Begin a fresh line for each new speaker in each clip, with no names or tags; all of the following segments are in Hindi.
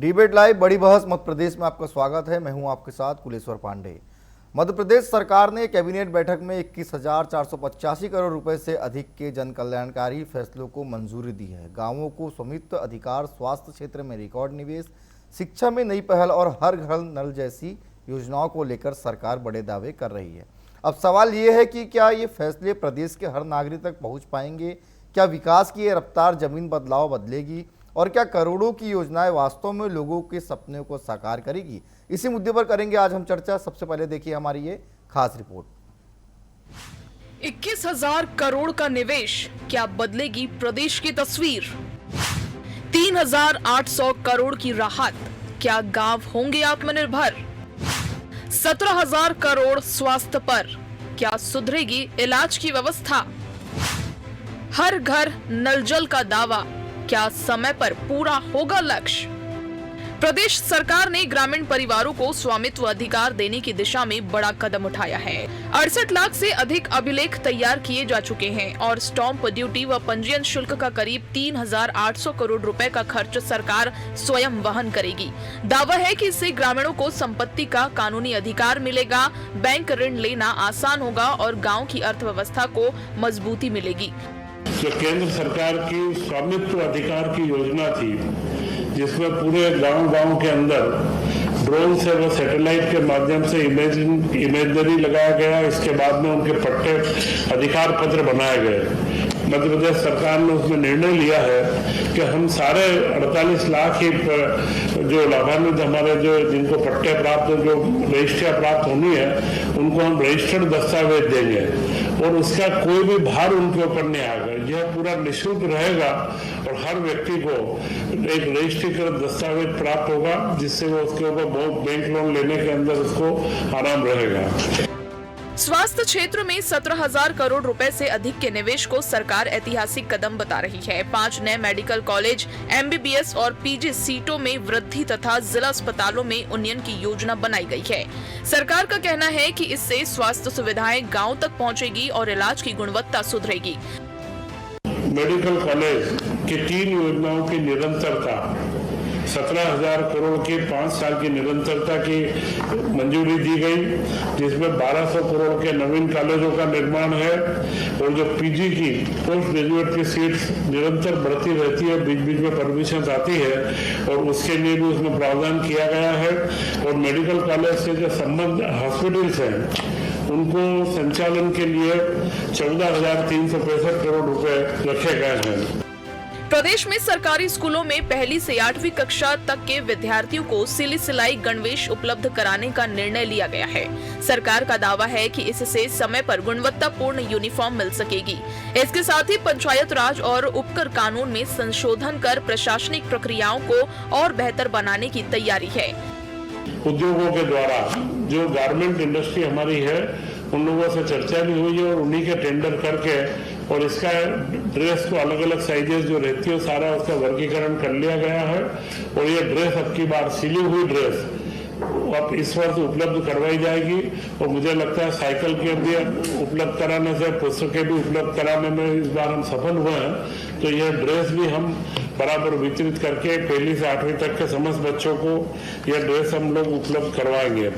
डिबेट लाइव बड़ी बहस मध्य प्रदेश में आपका स्वागत है। मैं हूं आपके साथ कुलेश्वर पांडे। मध्य प्रदेश सरकार ने कैबिनेट बैठक में 21,485 करोड़ रुपए से अधिक के जन कल्याणकारी फैसलों को मंजूरी दी है। गांवों को स्वामित्व अधिकार, स्वास्थ्य क्षेत्र में रिकॉर्ड निवेश, शिक्षा में नई पहल और हर घर नल जैसी योजनाओं को लेकर सरकार बड़े दावे कर रही है। अब सवाल ये है कि क्या ये फैसले प्रदेश के हर नागरिक तक पहुँच पाएंगे? क्या विकास की ये रफ्तार जमीन बदलाव बदलेगी और क्या करोड़ों की योजनाएं वास्तव में लोगों के सपने को साकार करेगी? इसी मुद्दे पर करेंगे आज हम चर्चा। सबसे पहले देखिए हमारी ये खास रिपोर्ट।
21,000 करोड़ का निवेश क्या बदलेगी प्रदेश की तस्वीर? 3,800 करोड़ की राहत, क्या गांव होंगे आत्मनिर्भर? 17,000 करोड़ स्वास्थ्य पर, क्या सुधरेगी इलाज की व्यवस्था? हर घर नल जल का दावा, क्या समय पर पूरा होगा लक्ष्य? प्रदेश सरकार ने ग्रामीण परिवारों को स्वामित्व अधिकार देने की दिशा में बड़ा कदम उठाया है। 68 लाख से अधिक अभिलेख तैयार किए जा चुके हैं और स्टॉम्प ड्यूटी व पंजीयन शुल्क का करीब 3,800 करोड़ रुपए का खर्च सरकार स्वयं वहन करेगी। दावा है कि इससे ग्रामीणों को संपत्ति का कानूनी अधिकार मिलेगा, बैंक ऋण लेना आसान होगा और गाँव की अर्थव्यवस्था को मजबूती मिलेगी।
जो केंद्र सरकार की स्वामित्व अधिकार की योजना थी, जिसमें पूरे गांव के अंदर ड्रोन से व सैटेलाइट के माध्यम से इमेजरी लगाया गया, इसके बाद में उनके पट्टे अधिकार पत्र बनाए गए। मध्य प्रदेश सरकार ने उसमें निर्णय लिया है कि हम सारे 48 लाख ही जो लाभान्वित हमारे जो जिनको पट्टे प्राप्त, जो रजिस्ट्रियाँ प्राप्त होनी है, उनको हम रजिस्टर्ड दस्तावेज देंगे और उसका कोई भी भार उनके ऊपर नहीं आएगा। यह पूरा निःशुल्क रहेगा और हर व्यक्ति को एक रजिस्ट्रीकृत दस्तावेज प्राप्त होगा, जिससे वो उसके ऊपर बहुत बैंक लोन लेने के अंदर उसको आराम रहेगा।
स्वास्थ्य क्षेत्र में 17,000 करोड़ रुपए से अधिक के निवेश को सरकार ऐतिहासिक कदम बता रही है। 5 नए मेडिकल कॉलेज, MBBS और PG सीटों में वृद्धि तथा जिला अस्पतालों में उन्नयन की योजना बनाई गई है। सरकार का कहना है कि इससे स्वास्थ्य सुविधाएं गांव तक पहुंचेगी और इलाज की गुणवत्ता सुधरेगी।
मेडिकल कॉलेज की 3 योजनाओं की निरंतरता, 17,000 करोड़ की 5 साल की निरंतरता की मंजूरी दी गई, जिसमें 1,200 करोड़ के नवीन कॉलेजों का निर्माण है और जो PG की पोस्ट ग्रेजुएट की सीट्स निरंतर बढ़ती रहती है, बीच बीच में परमिशन आती है और उसके लिए भी उसमें प्रावधान किया गया है। और मेडिकल कॉलेज से जो संबंध हॉस्पिटल्स हैं, उनको संचालन के लिए 14,365 करोड़ रुपए रखे गए हैं।
प्रदेश में सरकारी स्कूलों में 1ली से 8वीं कक्षा तक के विद्यार्थियों को सिली सिलाई गणवेश उपलब्ध कराने का निर्णय लिया गया है। सरकार का दावा है कि इससे समय पर गुणवत्तापूर्ण यूनिफॉर्म मिल सकेगी। इसके साथ ही पंचायत राज और उपकर कानून में संशोधन कर प्रशासनिक प्रक्रियाओं को और बेहतर बनाने की तैयारी है।
उद्योगों के द्वारा जो गारमेंट इंडस्ट्री हमारी है, उन लोगों से चर्चा भी हुई है और उन्हीं के टेंडर करके और इसका ड्रेस को अलग अलग साइजेस जो रहती है सारा उसका वर्गीकरण कर लिया गया है। और ये ड्रेस अब की बार सिली हुई ड्रेस अब इस वर्ष उपलब्ध करवाई जाएगी और मुझे लगता है साइकिल के भी उपलब्ध कराने से, पुस्तकें भी उपलब्ध कराने में इस बार हम सफल हुए हैं। तो यह ड्रेस भी हम बराबर वितरित करके 1ली से 8वीं तक के समस्त बच्चों को यह ड्रेस हम लोग उपलब्ध करवाएंगे।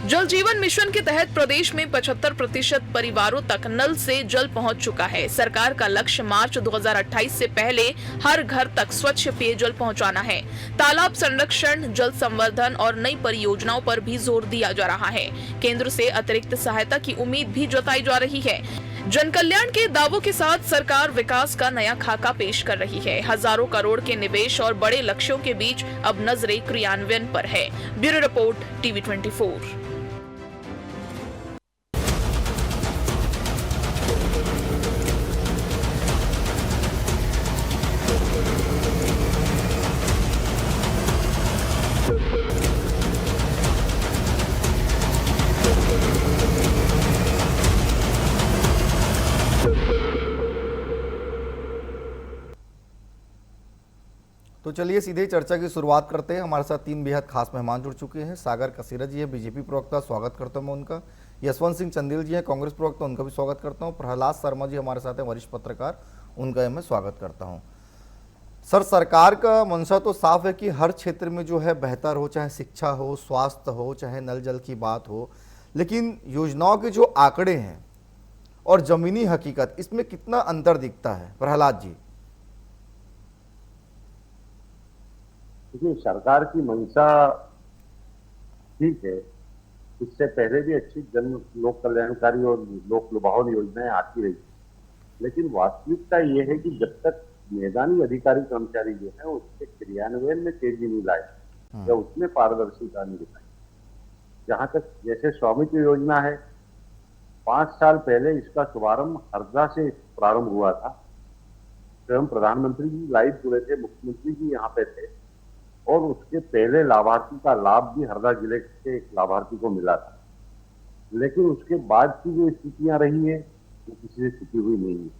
जल जीवन मिशन के तहत प्रदेश में 75% परिवारों तक नल से जल पहुंच चुका है। सरकार का लक्ष्य मार्च 2028 से पहले हर घर तक स्वच्छ पेयजल पहुंचाना है। तालाब संरक्षण, जल संवर्धन और नई परियोजनाओं पर भी जोर दिया जा रहा है। केंद्र से अतिरिक्त सहायता की उम्मीद भी जताई जा रही है। जन कल्याण के दावों के साथ सरकार विकास का नया खाका पेश कर रही है। हजारों करोड़ के निवेश और बड़े लक्ष्यों के बीच अब नजरें क्रियान्वयन पर है। Bureau report, TV24।
तो चलिए सीधे चर्चा की शुरुआत करते हैं। हमारे साथ 3 बेहद खास मेहमान जुड़ चुके हैं। सागर कसीरा जी है, बीजेपी प्रवक्ता, स्वागत करता हूं मैं उनका। यशवंत सिंह चंदेल जी हैं, कांग्रेस प्रवक्ता, उनका भी स्वागत करता हूं। प्रहलाद शर्मा जी हमारे साथ हैं, वरिष्ठ पत्रकार, उनका मैं स्वागत करता हूं। सर, सरकार का मंशा तो साफ है कि हर क्षेत्र में जो है बेहतर हो, चाहे शिक्षा हो, स्वास्थ्य हो, चाहे नल जल की बात हो, लेकिन योजनाओं के जो आंकड़े हैं और जमीनी हकीकत, इसमें कितना अंतर दिखता है प्रहलाद जी?
देखिए, सरकार की मंशा ठीक है। इससे पहले भी अच्छी जन लोक कल्याणकारी और लोक लुभावन योजनाएं आती रही, लेकिन वास्तविकता ये है कि जब तक मैदानी अधिकारी कर्मचारी जो है उसके क्रियान्वयन में तेजी नहीं लाए या उसमें पारदर्शिता नहीं दिखाई। जहां तक जैसे स्वामित्व योजना है, 5 साल पहले इसका शुभारंभ हरदा से प्रारंभ हुआ था। स्वयं प्रधानमंत्री जी लाइव जुड़े थे, मुख्यमंत्री जी यहाँ पे थे, और उसके पहले लाभार्थी का लाभ भी हरदा जिले के एक लाभार्थी को मिला था। लेकिन उसके बाद की जो स्थितियां रही है वो किसी से छुपी हुई नहीं है।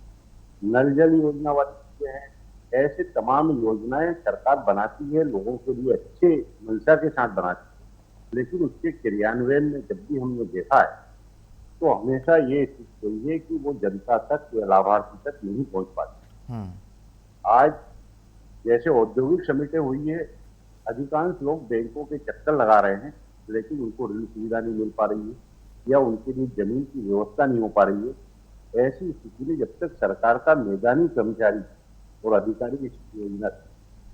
नल जल योजना वाली चीजें हैं, ऐसे तमाम योजनाएं सरकार बनाती है, लोगों के लिए अच्छे मंशा के साथ बनाती है, लेकिन उसके क्रियान्वयन में जब भी हमने देखा है तो हमेशा ये स्थिति हुई है कि वो जनता तक या लाभार्थी तक नहीं पहुंच पाती। आज जैसे औद्योगिक समिटें हुई है, अधिकांश लोग बैंकों के चक्कर लगा रहे हैं, लेकिन उनको ऋण सुविधा नहीं मिल पा रही है या उनके लिए जमीन की व्यवस्था नहीं हो पा रही है। ऐसी स्थिति में जब तक सरकार का मैदानी कर्मचारी और अधिकारी इस योजना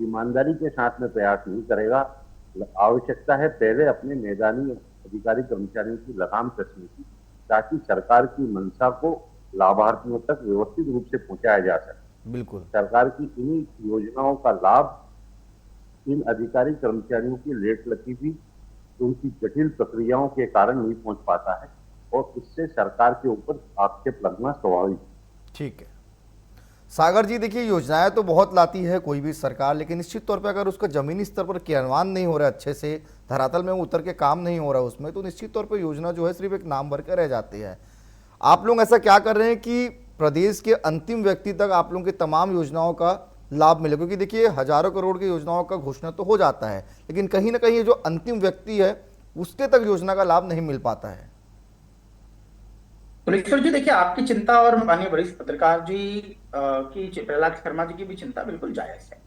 ईमानदारी के साथ में प्रयास नहीं करेगा, आवश्यकता है पहले अपने मैदानी अधिकारी कर्मचारियों की लगाम कसने की, ताकि सरकार की मंशा को लाभार्थियों तक व्यवस्थित रूप से पहुंचाया जा सके।
बिल्कुल।
सरकार की इन्हीं योजनाओं का लाभ इन अधिकारी कर्मचारियों की लेट लतीफी, उनकी जटिल प्रक्रियाओं के कारण नहीं पहुंच पाता है, और इससे सरकार के ऊपर आक्षेप लगना स्वाभाविक है।
ठीक है सागर जी, देखिए योजनाएं तो बहुत लाती है कोई भी सरकार, लेकिन निश्चित तौर पे अगर उसका जमीनी स्तर पर क्रियान्वयन नहीं हो रहा है अच्छे से, धरातल में उतर के काम नहीं हो रहा है उसमें, तो निश्चित तौर पे योजना जो है सिर्फ एक नाम भर के रह जाती है। आप लोग ऐसा क्या कर रहे हैं कि प्रदेश के अंतिम व्यक्ति तक आप लोगों की तमाम योजनाओं का लाभ मिले? क्योंकि देखिए हजारों करोड़ की योजनाओं का घोषणा तो हो जाता है, लेकिन कहीं ना कहीं जो अंतिम व्यक्ति है उसके तक योजना का लाभ नहीं मिल पाता है।
पुलेश्वर जी, देखिए आपकी चिंता और माननीय वरिष्ठ पत्रकार जी की, प्रहलाद शर्मा जी की भी चिंता बिल्कुल जायज है,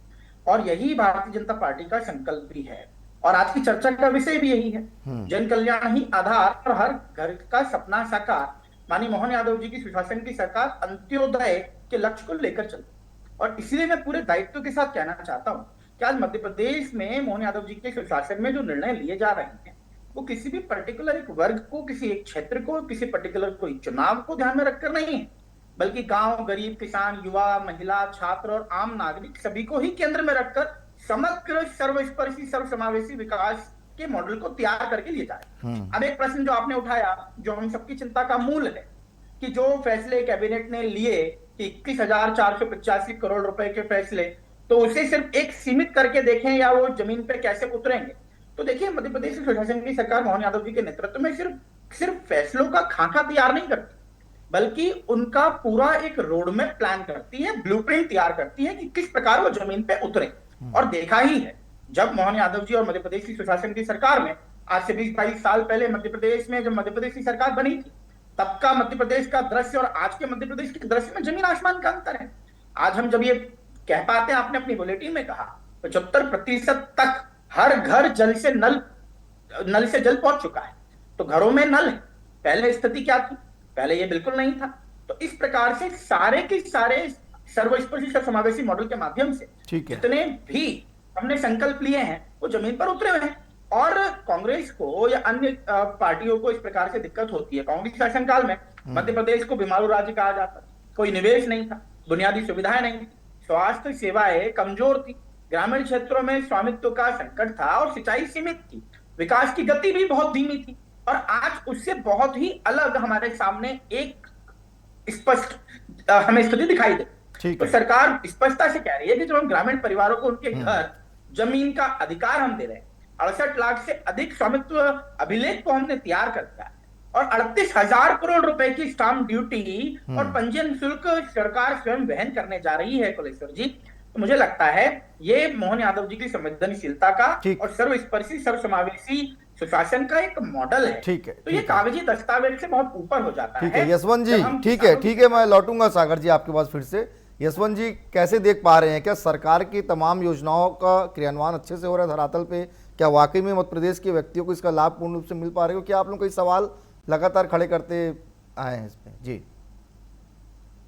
और यही भारतीय जनता पार्टी का संकल्प भी है, और आज की चर्चा का विषय भी यही है। जन कल्याण ही आधार और हर घर का सपना साकार। माननीय मोहन यादव जी की सुशासन की सरकार अंत्योदय के लक्ष्य को लेकर चलती, और इसलिए मैं पूरे दायित्व के साथ कहना चाहता हूं कि आज मध्य प्रदेश में मोहन यादव जी के सुशासन में जो निर्णय लिए जा रहे हैं वो किसी भी पर्टिकुलर एक वर्ग को, किसी एक क्षेत्र को, किसी पर्टिकुलर कोई चुनाव को ध्यान में रखकर नहीं है, बल्कि गांव, गरीब, किसान, युवा, महिला, छात्र और आम नागरिक सभी को ही केंद्र में रखकर समग्र, सर्वस्पर्शी, सर्वसमावेशी विकास के मॉडल को तैयार करके लिए जा रहे हैं। अब एक प्रश्न जो आपने उठाया, जो हम सबकी चिंता का मूल है, कि जो फैसले कैबिनेट ने लिए कि 21,485 करोड़ रुपए के फैसले, तो उसे सिर्फ एक सीमित करके देखें या वो जमीन पे कैसे उतरेंगे। तो देखिए, मध्य प्रदेश सुशासन की सरकार मोहन यादव जी के नेतृत्व में सिर्फ फैसलों का खाका तैयार नहीं करती, बल्कि उनका पूरा एक रोड मैप प्लान करती है, ब्लूप्रिंट तैयार करती है कि किस प्रकार वो जमीन पे उतरे। और देखा ही है, जब मोहन यादव जी और मध्य प्रदेश की सुशासन की सरकार में आज से 20-22 साल पहले मध्य प्रदेश में जब मध्य प्रदेश की सरकार बनी थी, तब का मध्य प्रदेश का दृश्य और आज के मध्य प्रदेश के दृश्य में जमीन आसमान का अंतर है। आज हम जब ये कह पाते हैं, आपने अपनी बुलेटिन में कहा 75% तक हर घर नल से जल पहुंच चुका है, तो घरों में नल है। पहले स्थिति क्या थी? पहले ये बिल्कुल नहीं था। तो इस प्रकार से सारे के सारे सर्वस्पर्शी समावेशी मॉडल के माध्यम से जितने भी हमने संकल्प लिए हैं वो जमीन पर उतरे हुए हैं। और कांग्रेस को या अन्य पार्टियों को इस प्रकार से दिक्कत होती है। कांग्रेस शासनकाल में मध्य प्रदेश को बीमारू राज्य कहा जाता था, कोई निवेश नहीं था, बुनियादी सुविधाएं नहीं थी, स्वास्थ्य सेवाएं कमजोर थी, ग्रामीण क्षेत्रों में स्वामित्व का संकट था और सिंचाई सीमित थी, विकास की गति भी बहुत धीमी थी। और आज उससे बहुत ही अलग हमारे सामने एक स्पष्ट हमें स्थिति दिखाई दे। तो सरकार स्पष्टता से कह रही है कि जो हम ग्रामीण परिवारों को उनके घर जमीन का अधिकार हम दे रहे हैं, 68 लाख से अधिक स्वामित्व अभिलेख को हमने तैयार कर दिया है, और 38,000 करोड़ रुपए की स्टाम्प ड्यूटी और पंजीयन शुल्क सरकार स्वयं वहन करने जा रही है। कुलेश्वर जी, तो मुझे लगता है ये मोहन यादव जी की संवेदनशीलता का और सर्वस्पर्शी, सर्वसमावेशी सुशासन का एक मॉडल है।
ठीक है,
तो ये कागजी दस्तावेज से बहुत ऊपर हो जाता है।
ठीक है यशवंत जी, ठीक है, मैं लौटूंगा सागर जी आपके पास फिर से। यशवंत जी, कैसे देख पा रहे हैं, क्या सरकार की तमाम योजनाओं का क्रियान्वयन अच्छे से हो रहा है धरातल पे? क्या वाकई में मध्य प्रदेश के व्यक्तियों को इसका लाभ पूर्ण रूप से मिल पा रहे हो? क्या आप लोग कई सवाल लगातार खड़े करते आए हैं इसमें? जी।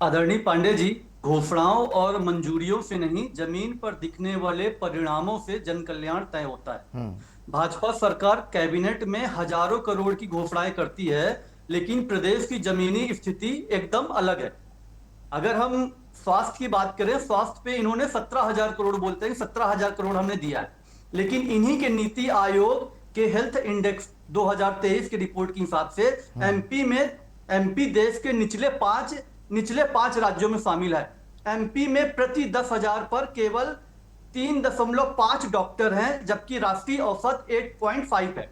आदरणीय पांडे जी, घोषणाओं और मंजूरियों से नहीं, जमीन पर दिखने वाले परिणामों से जन कल्याण तय होता है। भाजपा सरकार कैबिनेट में हजारों करोड़ की घोषणाएं करती है, लेकिन प्रदेश की जमीनी स्थिति एकदम अलग है। अगर हम स्वास्थ्य की बात करें, स्वास्थ्य पे इन्होंने 17,000 करोड़ बोलते हैं, 17,000 करोड़ हमने दिया है, लेकिन इन्हीं के नीति आयोग के हेल्थ इंडेक्स 2023 की रिपोर्ट के हिसाब से एमपी देश के निचले पांच राज्यों में शामिल है। एमपी में प्रति 10,000 पर केवल 3.5 डॉक्टर हैं, जबकि राष्ट्रीय औसत 8.5 है।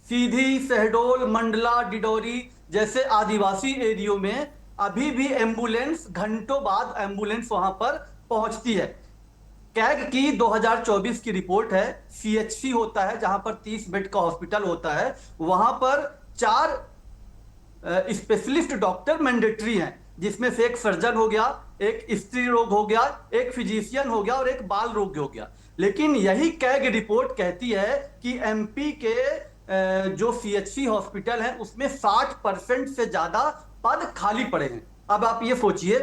सीधी, शहडोल, मंडला, डिडौरी जैसे आदिवासी एरियो में अभी भी एम्बुलेंस घंटों बाद एम्बुलेंस वहां पर पहुंचती है। कैग की 2024 की रिपोर्ट है, सीएचसी होता है जहां पर 30 बेड का हॉस्पिटल होता है, वहां पर 4 स्पेशलिस्ट डॉक्टर मैंडेटरी हैं, जिसमें से एक सर्जन हो गया, एक स्त्री रोग हो गया, एक फिजिशियन हो गया और एक बाल रोग हो गया। लेकिन यही कैग रिपोर्ट कहती है कि एमपी के जो सीएचसी हॉस्पिटल है उसमें 60% से ज्यादा पद खाली पड़े हैं। अब आप ये सोचिए,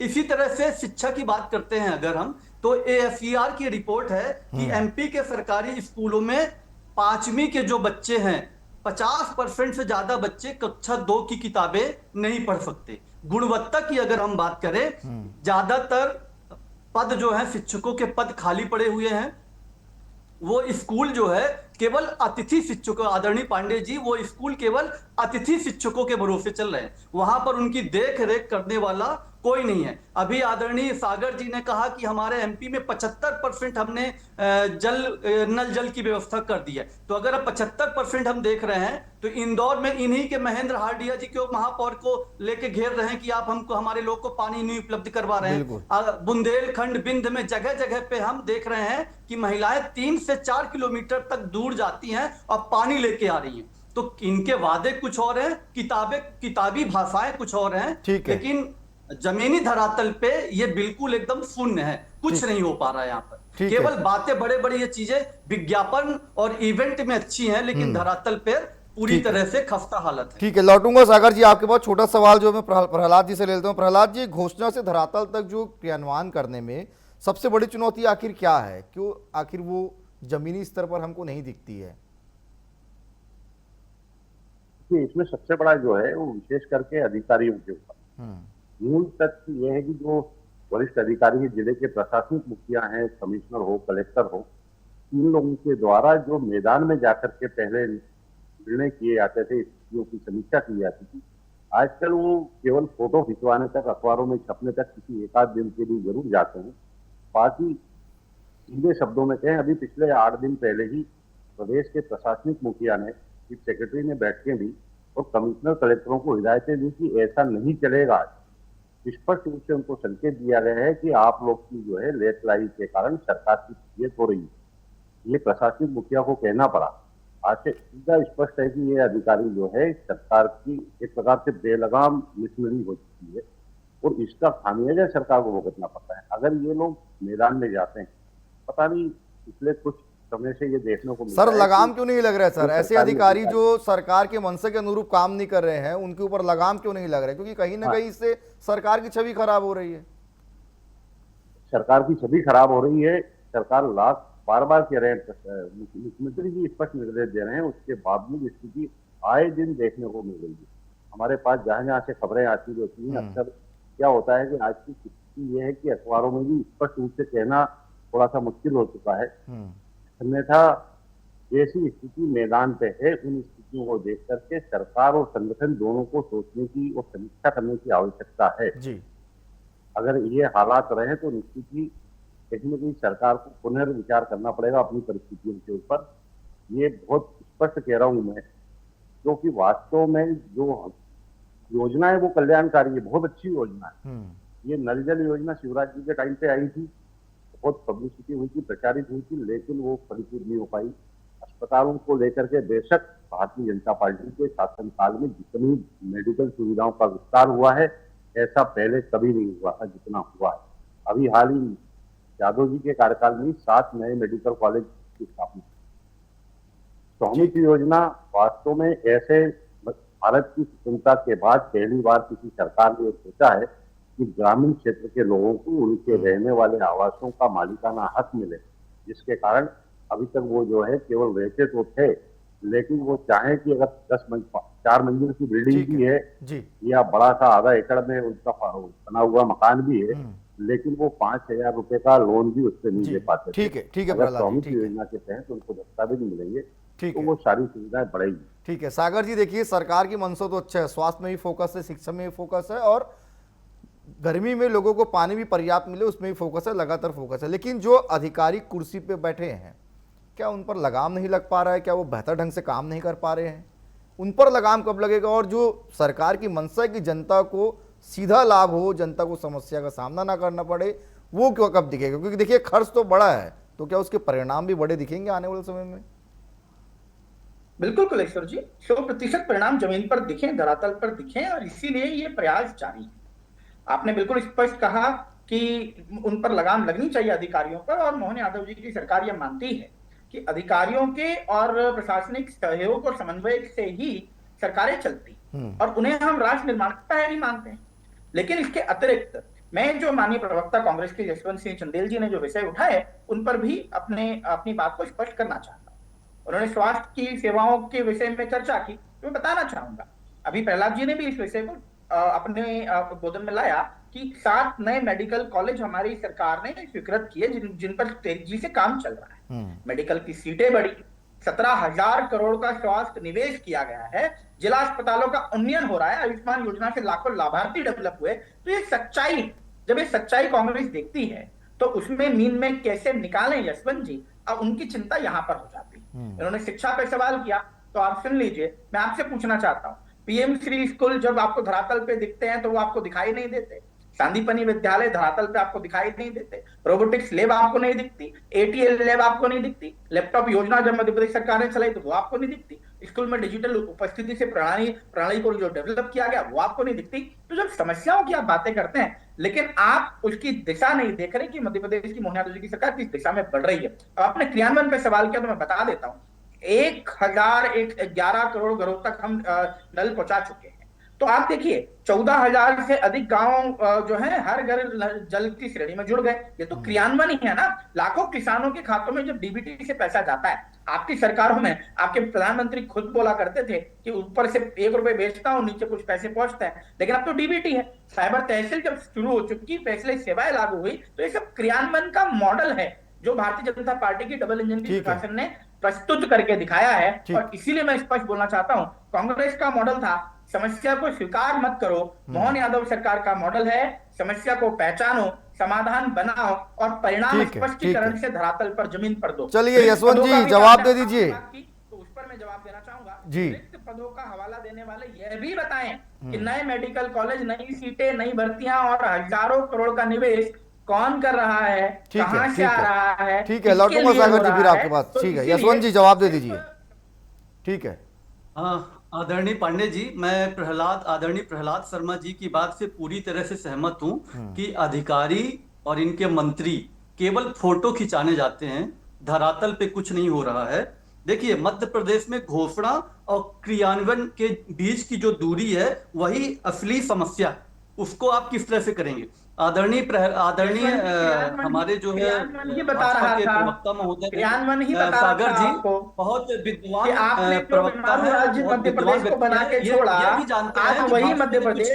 इसी तरह से शिक्षा की बात करते हैं अगर हम, तो एएसईआर की रिपोर्ट है कि एमपी के सरकारी स्कूलों में 5वीं के जो बच्चे हैं 50% से ज्यादा बच्चे कक्षा 2 की किताबें नहीं पढ़ सकते। गुणवत्ता की अगर हम बात करें, ज्यादातर पद जो है शिक्षकों के पद खाली पड़े हुए हैं। वो स्कूल जो है केवल अतिथि शिक्षकों, आदरणीय पांडे जी, वो स्कूल केवल अतिथि शिक्षकों के भरोसे चल रहे हैं, वहां पर उनकी देख रेख करने वाला कोई नहीं है। अभी आदरणीय सागर जी ने कहा कि हमारे एमपी में 75% हमने नल जल की व्यवस्था कर दी है। तो अगर अब 75% हम देख रहे हैं, तो इंदौर में इन्हीं के महेंद्र हार्डिया जी को, महापौर को लेके घेर रहे हैं कि आप हमको, हमारे लोग को पानी नहीं उपलब्ध करवा रहे हैं। बुंदेलखंड, बिंद में जगह जगह पे हम देख रहे हैं कि महिलाएं 3 से 4 किलोमीटर तक दूर जाती हैं और पानी लेके आ रही हैं। तो इनके वादे कुछ और हैं, किताबी भाषाएं कुछ और हैं, लेकिन जमीनी धरातल पे ये बिल्कुल एकदम शून्य है, कुछ नहीं हो पा रहा है यहाँ पर। केवल बातें बड़े बड़े ये चीजें विज्ञापन और इवेंट में अच्छी हैं, लेकिन धरातल पे पूरी तरह से खस्ता हालत है।
ठीक है, लौटूंगा सागर जी आपके बहुत छोटा सवाल जो मैं प्रहलाद जी से ले लेता हूँ। प्रहलाद जी, घोषणा से धरातल तक जो क्रियान्वयन करने में सबसे बड़ी चुनौती आखिर क्या है? क्यों आखिर वो जमीनी स्तर पर हमको नहीं दिखती है?
इसमें सबसे बड़ा जो है वो विशेष करके अधिकारियों के ऊपर मूल तथ्य यह है कि जो वरिष्ठ अधिकारी जिले के प्रशासनिक मुखिया हैं, कमिश्नर हो, कलेक्टर हो, इन लोगों के द्वारा जो मैदान में जाकर के पहले निर्णय किए जाते थे, स्थितियों की समीक्षा की जाती थी, आजकल वो केवल फोटो खिंचवाने तक, अखबारों में छपने तक किसी एक आध दिन के लिए जरूर जाते हैं। बाकी सीधे शब्दों में कहें, अभी पिछले 8 दिन पहले ही प्रदेश के प्रशासनिक मुखिया ने, चीफ सेक्रेटरी ने बैठकें दी और कमिश्नर कलेक्टरों को हिदायतें दी कि ऐसा नहीं चलेगा। स्पष्ट रूप से उनको संकेत दिया गया है कि आप लोग की जो है लेटलाई के कारण सरकार की तबीयत हो रही है। ये प्रशासनिक मुखिया को कहना पड़ा। आज से सीधा स्पष्ट है कि ये अधिकारी जो है सरकार की एक प्रकार से बेलगाम मिशनरी हो चुकी है और इसका खामियाजा सरकार को भुगतना पड़ता है। अगर ये लोग मैदान में जाते हैं, पता नहीं पिछले कुछ समय से ये देखने को
सर, लगाम क्यों नहीं लग रहा है सर? ऐसे अधिकारी जो सरकार के मंशा के अनुरूप काम नहीं कर रहे हैं, उनके ऊपर लगाम क्यों नहीं लग रहा है? क्योंकि कहीं ना कहीं इससे सरकार की छवि खराब हो रही है।
सरकार की छवि खराब हो रही है। सरकार बार बार कह रहे हैं, मुख्यमंत्री जी स्पष्ट निर्देश दे रहे हैं, उसके बावजूद स्थिति आए दिन देखने को मिल रही है। हमारे पास जहां जहां से खबरें आती रहती हैं, अक्सर क्या होता है कि आज की स्थिति यह है कि अखबारों में भी स्पष्ट रूप से कहना थोड़ा सा मुश्किल हो चुका है। अन्यथा जैसी स्थिति मैदान पे है, उन स्थितियों को देख करके सरकार और संगठन दोनों को सोचने की और समीक्षा करने की आवश्यकता है जी। अगर ये हालात रहे तो निश्चित ही कहीं न कहीं सरकार को पुनर्विचार करना पड़ेगा अपनी परिस्थितियों के ऊपर। ये बहुत स्पष्ट कह रहा हूं मैं, क्योंकि वास्तव में जो योजना है वो कल्याणकारी है, बहुत अच्छी योजना है। ये नल जल योजना शिवराज जी के टाइम पे आई थी, बहुत पब्लिसिटी हुई थी, प्रचारित हुई थी, लेकिन वो परिपूर्ण नहीं हो पाई। अस्पतालों को लेकर के बेशक भारतीय जनता पार्टी के शासनकाल में जितनी मेडिकल सुविधाओं का विस्तार हुआ है, ऐसा पहले कभी नहीं हुआ था जितना हुआ है। अभी हाल ही यादव जी के कार्यकाल में 7 नए मेडिकल कॉलेज की स्थापना। स्वामित्व योजना वास्तव में ऐसे भारत की स्वतंत्रता के बाद पहली बार किसी सरकार ने सोचा है कि ग्रामीण क्षेत्र के लोगों को उनके रहने वाले आवासों का मालिकाना हक मिले, जिसके कारण अभी तक वो जो है केवल रहते तो थे, लेकिन वो चाहे कि अगर 4 मंजिल की बिल्डिंग भी है
जी
या बड़ा सा आधा एकड़ में उनका बना हुआ मकान भी है, लेकिन वो 5,000 रुपए का लोन भी उससे नहीं दे पाते।
ठीक है
अगर
प्रहलाद जी,
स्वामित्व
ठीक है
योजना के तहत उनको दस्तावेज मिलेंगे
ठीक
तो
है
वो सारी सुविधाएं बढ़ेगी।
ठीक है। सागर जी देखिए, सरकार की मंशा तो अच्छा है, स्वास्थ्य में भी फोकस है, शिक्षा में भी फोकस है, और गर्मी में लोगों को पानी भी पर्याप्त मिले उसमें भी फोकस है, लगातार फोकस है। लेकिन जो अधिकारी कुर्सी पे बैठे हैं, क्या उन पर लगाम नहीं लग पा रहा है? क्या वो बेहतर ढंग से काम नहीं कर पा रहे हैं? उन पर लगाम कब लगेगा? और जो सरकार की मंशा है कि जनता को सीधा लाभ हो, जनता को समस्या का सामना ना करना पड़े, वो क्यों कब दिखेगा? क्योंकि देखिए खर्च तो बड़ा है, तो क्या उसके परिणाम भी बड़े दिखेंगे आने वाले समय में?
बिल्कुल कुलेश्वर जी, 100% परिणाम जमीन पर दिखे, धरातल पर दिखे, और इसीलिए ये प्रयास जारी है। आपने बिल्कुल स्पष्ट कहा कि उन पर लगाम लगनी चाहिए अधिकारियों पर, और मोहन यादव जी की सरकार यह मानती है कि अधिकारियों के और प्रशासनिक सहयोग और समन्वय से ही सरकारें चलती, और उन्हें हम राष्ट्र निर्माण का पहल ही मानते हैं। लेकिन इसके अतिरिक्त मैं जो माननीय प्रवक्ता कांग्रेस के यशवंत सिंह चंदेल जी ने जो विषय उठाए, उन पर भी अपनी बात को स्पष्ट करना चाहता हूं। उन्होंने स्वास्थ्य की सेवाओं के विषय में चर्चा की, तो मैं बताना चाहूंगा, अभी प्रहलाद जी ने भी इस विषय को अपने उद्बोधन में लाया कि 7 नए मेडिकल कॉलेज हमारी सरकार ने स्वीकृत किए, जिन पर तेजी से काम चल रहा है। मेडिकल की सीटें बढ़ी, 17,000 करोड़ का स्वास्थ्य निवेश किया गया है, जिला अस्पतालों का उन्नयन हो रहा है, आयुष्मान योजना से लाखों लाभार्थी डेवलप हुए। तो ये सच्चाई है। जब ये सच्चाई कांग्रेस देखती है तो उसमें नींद में कैसे निकालें यशवंत जी, अब उनकी चिंता यहां पर हो जाती है। इन्होंने शिक्षा पे सवाल किया, तो आप सुन लीजिए, मैं आपसे पूछना चाहता हूं, पीएम श्री स्कूल जब आपको धरातल पे दिखते हैं तो वो आपको दिखाई नहीं देते। सांदीपनि विद्यालय धरातल पे आपको दिखाई नहीं देते। रोबोटिक्स लैब आपको नहीं दिखती, एटीएल लैब आपको नहीं दिखती। लैपटॉप योजना जब मध्य प्रदेश सरकार ने चलाई तो वो आपको नहीं दिखती। स्कूल में डिजिटल उपस्थिति से प्रणाली को जो डेवलप किया गया वो आपको नहीं दिखती। तो जब समस्याओं की आप बातें करते हैं, लेकिन आप उसकी दिशा नहीं देख रहे कि मध्य प्रदेश की मोहन यादव जी की सरकार किस दिशा में बढ़ रही है। आपने क्रियान्वयन पे सवाल किया, तो मैं बता देता हूं, 1,011 करोड़ घरों तक हम नल पहुंचा चुके हैं। तो आप देखिए 14,000 से अधिक गांव जो है हर घर जल की श्रेणी में जुड़ गए। ये तो क्रियान्वयन ही है ना। लाखों किसानों के खातों में जब डीबीटी से पैसा जाता है, आपकी सरकारों में आपके प्रधानमंत्री खुद बोला करते थे कि ऊपर से 1 रुपए बेचता हूं, नीचे कुछ पैसे पहुंचते हैं, लेकिन अब तो डीबीटी है। साइबर तहसील जब शुरू हो चुकी, फैसले सेवाएं लागू हुई, तो ये सब क्रियान्वयन का मॉडल है जो भारतीय जनता पार्टी की डबल इंजन की शासन ने प्रस्तुत करके दिखाया है। और इसीलिए मैं स्पष्ट बोलना चाहता हूं, कांग्रेस का मॉडल था समस्या को स्वीकार मत करो, मोहन यादव सरकार का मॉडल है समस्या को पहचानो, समाधान बनाओ और परिणाम स्पष्टीकरण से धरातल पर जमीन पर दो।
चलिए यशवंत जी जवाब दे दीजिए।
तो उस पर मैं जवाब देना चाहूंगा
जी।
रिक्त पदों का हवाला देने वाले यह भी बताएं कि नए मेडिकल कॉलेज, नई सीटें, नई भर्तियां और हजारों करोड़ का निवेश कौन कर रहा है, कहां से आ रहा है।
ठीक है, लौटूंगा सागर जी फिर आपके पास। ठीक है यशवंत जी जवाब दे दीजिए। ठीक है।
आदरणीय पांडे जी, मैं आदरणीय प्रहलाद शर्मा जी की बात से पूरी तरह से सहमत हूं कि अधिकारी और इनके मंत्री केवल फोटो खिंचाने जाते हैं, धरातल पे कुछ नहीं हो रहा है। देखिए मध्य प्रदेश में घोषणा और क्रियान्वयन के बीच की जो दूरी है वही असली समस्या है, उसको आप किस तरह से करेंगे? आदरणीय हमारे जो है भाजपा के प्रवक्ता महोदय सागर जी बहुत विद्वान प्रवक्ता है, मध्य प्रदेश को बना के छोड़ा, ये भी जानते हैं कि वही मध्य प्रदेश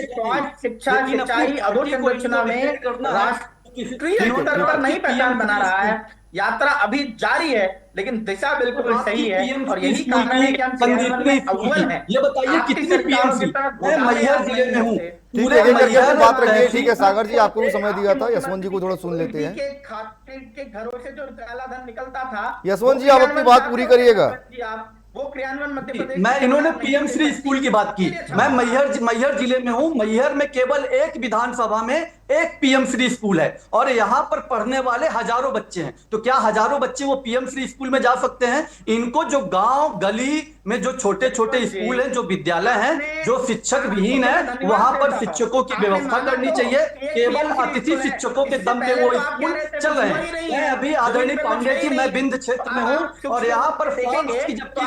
शिक्षा, सिंचाई, अधोसंरचना में
राष्ट्रीय स्तर पर नई पहचान बना रहा है। यात्रा अभी जारी है, लेकिन दिशा बिल्कुल सही है और यही कारण है कि हम अव्वल हैं।
ये बताइए कितनी पीएमसी? मैं मैहर जिले में हूँ।
ठीक है, बात रखिए। ठीक है सागर जी, आपको भी समय दिया था, यशवंत जी को थोड़ा सुन लेते हैं।
के घरों से जो काला धन निकलता था,
यशवंत जी आप अपनी बात पूरी करिएगा।
वो क्रियान्वयन मध्य प्रदेश,
मैं इन्होंने पीएम श्री स्कूल की बात की। मैं मैहर जिले में हूँ। मैहर में केवल एक विधानसभा में एक पीएम श्री स्कूल है और यहाँ पर पढ़ने वाले हजारों बच्चे हैं। तो क्या हजारों बच्चे वो पीएम श्री स्कूल में जा सकते हैं? इनको जो गांव गली में जो छोटे छोटे स्कूल हैं, जो विद्यालय हैं, जो शिक्षक विहीन है, वहां पर शिक्षकों की व्यवस्था करनी चाहिए। केवल अतिथि शिक्षकों के दम पे वो स्कूल चल रहे हैं। मैं अभी आदरणीय पांडे जी, मैं बिंद क्षेत्र में हूँ और यहाँ पर स्वास्थ्य की, जबकि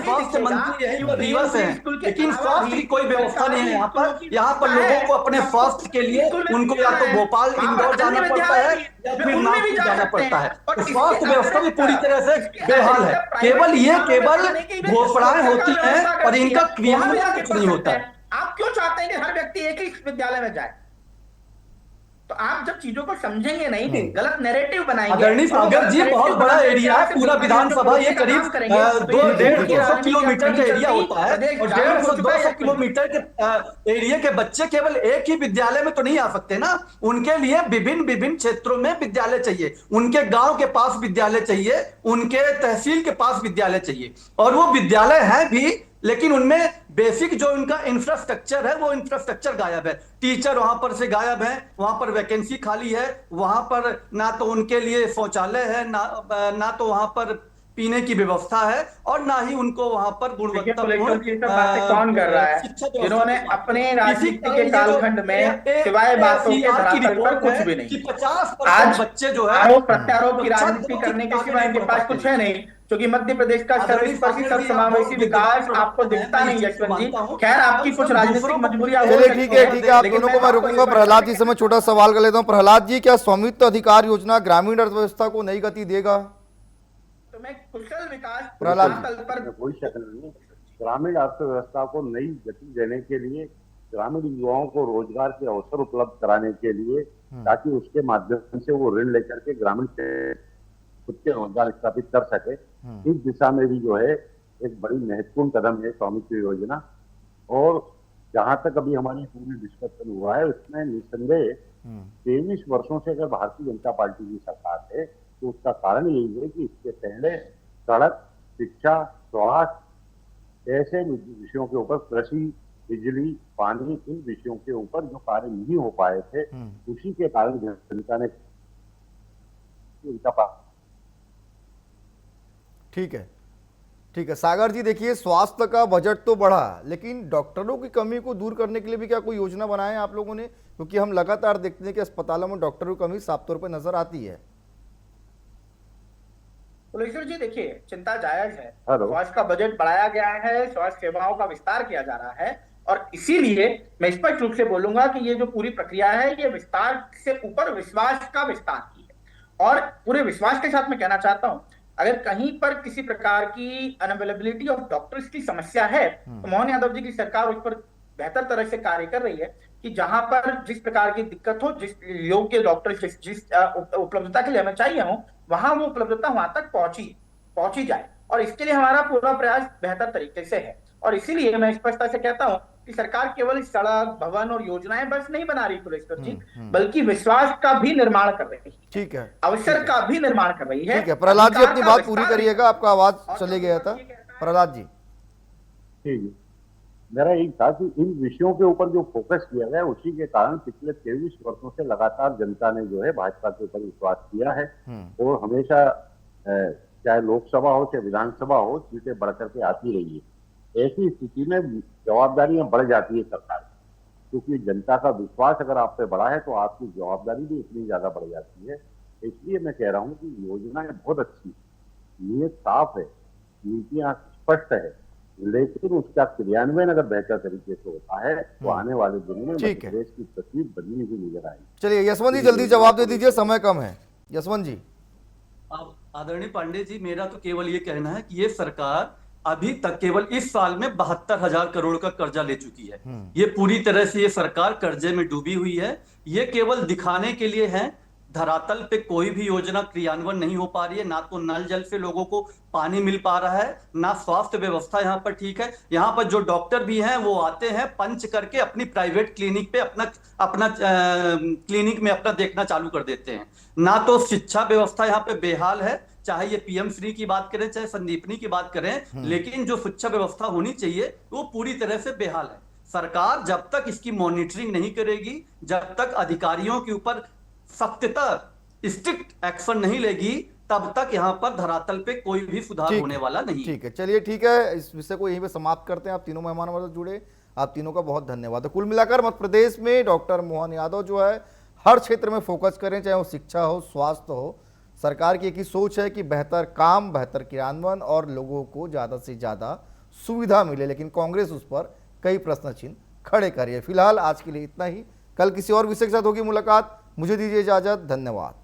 स्वास्थ्य मंत्री यही वो दिवस है, लेकिन स्वास्थ्य की कोई व्यवस्था नहीं है यहाँ पर। यहाँ पर लोगों को अपने स्वास्थ्य के लिए उनको या तो भोपाल, इंदौर जाना पड़ता है या फिर नागपुर जाना पड़ता है। तो स्वास्थ्य व्यवस्था भी पूरी तरह से बेहाल है। केवल घोषणाएं होती हैं और इनका क्रियान्वयन कुछ नहीं होता है।
आप क्यों चाहते हैं कि हर व्यक्ति एक ही विद्यालय में जाए? तो आप जब चीजों को समझेंगे नहीं, गलत नैरेटिव बनाएंगे।
आदरणीय सागर जी, बहुत बड़ा एरिया है पूरा विधानसभा, ये करीब 150 किलोमीटर का एरिया होता है और 150-200 किलोमीटर के एरिया के बच्चे केवल एक ही विद्यालय में तो नहीं आ सकते ना। उनके लिए विभिन्न विभिन्न क्षेत्रों में विद्यालय चाहिए, उनके गांव के पास विद्यालय चाहिए, उनके तहसील के पास विद्यालय चाहिए। और वो विद्यालय है भी, लेकिन उनमें बेसिक जो उनका इंफ्रास्ट्रक्चर है वो इंफ्रास्ट्रक्चर गायब है। टीचर वहां पर से गायब है, वहां पर वैकेंसी खाली है, वहां पर ना तो उनके लिए शौचालय है, ना तो वहां पर पीने की व्यवस्था है और ना ही उनको वहां पर गुणवत्तापूर्ण
कौन कर रहा है, जिन्होंने अपने राजनीति के कालखंड में सिवाय बातों के धरातल पर कुछ भी नहीं।
50% बच्चे जो है
आरोप प्रत्यारोप की राजनीति करने के सिवाय इनके पास कुछ है नहीं, क्योंकि मध्य प्रदेश का सर्वस्पर्शी समावेशी विकास आपको दिखता नहीं यशवंत जी। खैर, आपकी कुछ राजनीतिक मजबूरियां हो सकती
ठीक है, आप दोनों को मैं रोकूंगा। प्रहलाद जी से मैं छोटा सवाल कर लेता हूं। प्रहलाद जी, क्या स्वामित्व अधिकार योजना ग्रामीण अर्थव्यवस्था को नई गति देगा?
तो मैं कुशल विकास
प्रहलाद
पर
कोई शक नहीं। ग्रामीण अर्थव्यवस्था को नई गति देने के लिए, ग्रामीण युवाओं को रोजगार के अवसर उपलब्ध कराने के लिए, ताकि उसके माध्यम से वो ऋण लेकर के ग्रामीण खुद के रोजगार स्थापित कर सके, इस दिशा में भी जो है एक बड़ी महत्वपूर्ण कदम है स्वामित्व योजना। और जहां तक अभी हमारी पूरी डिस्कशन हुआ है, उसमें निस्संदेह 23 वर्षों से अगर भारतीय जनता पार्टी की सरकार है, तो उसका कारण यही है कि इसके पहले सड़क, शिक्षा, स्वास्थ्य ऐसे विषयों के ऊपर, कृषि, बिजली, पानी, इन विषयों के ऊपर जो कार्य नहीं हो पाए थे, उसी के कारण जनता ने उनका
ठीक है सागर जी, देखिए स्वास्थ्य का बजट तो बढ़ा, लेकिन डॉक्टरों की कमी को दूर करने के लिए भी क्या कोई योजना बनाए आप लोगों ने? क्योंकि हम लगातार देखते हैं कि अस्पतालों में डॉक्टरों की कमी साफ तौर पर नजर आती है।
कुलेश्वर जी, देखिए, चिंता जायज है। स्वास्थ्य का बजट बढ़ाया गया है, स्वास्थ्य सेवाओं का विस्तार किया जा रहा है और इसीलिए मैं स्पष्ट रूप से बोलूंगा कि ये जो पूरी प्रक्रिया है, ये विस्तार से ऊपर विश्वास का विस्तार की है। और पूरे विश्वास के साथ मैं कहना चाहता हूं, अगर कहीं पर किसी प्रकार की अनअवेलेबिलिटी ऑफ डॉक्टर्स की समस्या है, तो मोहन यादव जी की सरकार उस पर बेहतर तरह से कार्य कर रही है कि जहां पर जिस प्रकार की दिक्कत हो, जिस योग्य डॉक्टर जिस उपलब्धता के लिए हमें चाहिए हो, वहां वो उपलब्धता वहां तक पहुंची जाए। और इसके लिए हमारा पूरा प्रयास बेहतर तरीके से है। और इसीलिए मैं स्पष्टता से कहता हूं कि सरकार केवल सड़क, भवन और योजनाएं बस नहीं बना रही कुलेश्वर जी, बल्कि विश्वास का भी निर्माण कर रही है।
ठीक है,
अवसर का भी निर्माण कर रही है।
ठीक है, प्रहलाद जी अपनी बात पूरी करिएगा, आपका आवाज चले गया था। प्रहलाद जी,
ठीक है, मेरा यही था कि इन विषयों के ऊपर जो फोकस किया गया, उसी के कारण पिछले 23 वर्षों से लगातार जनता ने जो है भाजपा के ऊपर विश्वास किया है और हमेशा चाहे लोकसभा हो चाहे विधानसभा हो, सीटें बढ़कर के आती रही है। ऐसी स्थिति में जवाबदारियां बढ़ जाती है सरकार की, क्योंकि जनता का विश्वास अगर आप पे बढ़ा है तो आपकी जवाबदारी भी इतनी ज्यादा बढ़ जाती है। इसलिए मैं कह रहा हूं कि योजनाएं बहुत अच्छी, नीयत साफ है, नीतियां स्पष्ट है, लेकिन उसका क्रियान्वयन अगर बेहतर तरीके से होता है तो आने वाले दिनों में मध्य प्रदेश की तस्वीर बदली हुई नजर आएगी।
चलिए यशवंत जी, जल्दी जवाब दे दीजिए, समय कम है। यशवंत जी।
आदरणीय पांडे जी, मेरा तो केवल ये कहना है कि ये सरकार अभी तक केवल इस साल में 72,000 करोड़ का कर्जा ले चुकी है। ये पूरी तरह से ये सरकार कर्जे में डूबी हुई है। ये केवल दिखाने के लिए है, धरातल पे कोई भी योजना क्रियान्वयन नहीं हो पा रही है। ना तो नल जल से लोगों को पानी मिल पा रहा है, ना स्वास्थ्य व्यवस्था यहाँ पर ठीक है। यहाँ पर जो डॉक्टर भी हैं वो आते हैं पंच करके अपनी प्राइवेट क्लिनिक पे अपना क्लिनिक में अपना देखना चालू कर देते हैं। ना तो शिक्षा व्यवस्था यहाँ पे बेहाल है, चाहे ये पीएम श्री की बात करें चाहे संदीपनी की बात करें, लेकिन जो शिक्षा व्यवस्था होनी चाहिए वो पूरी तरह से बेहाल है। सरकार जब तक इसकी मॉनिटरिंग नहीं करेगी, जब तक अधिकारियों के ऊपर सख्तर स्ट्रिक्ट एक्शन नहीं लेगी, तब तक यहाँ पर धरातल पे कोई भी सुधार होने वाला नहीं।
ठीक है, चलिए ठीक है, इस विषय को यहीं पे समाप्त करते हैं। आप तीनों मेहमान हमारे साथ जुड़े, आप तीनों का बहुत धन्यवाद। कुल मिलाकर मध्य प्रदेश में डॉक्टर मोहन यादव जो है हर क्षेत्र में फोकस करें, चाहे वो शिक्षा हो, स्वास्थ्य हो। सरकार की एक ही सोच है कि बेहतर काम, बेहतर क्रियान्वयन और लोगों को ज़्यादा से ज़्यादा सुविधा मिले, लेकिन कांग्रेस उस पर कई प्रश्न चिन्ह खड़े कर रही है। फिलहाल आज के लिए इतना ही, कल किसी और विषय के साथ होगी मुलाकात। मुझे दीजिए इजाज़त, धन्यवाद।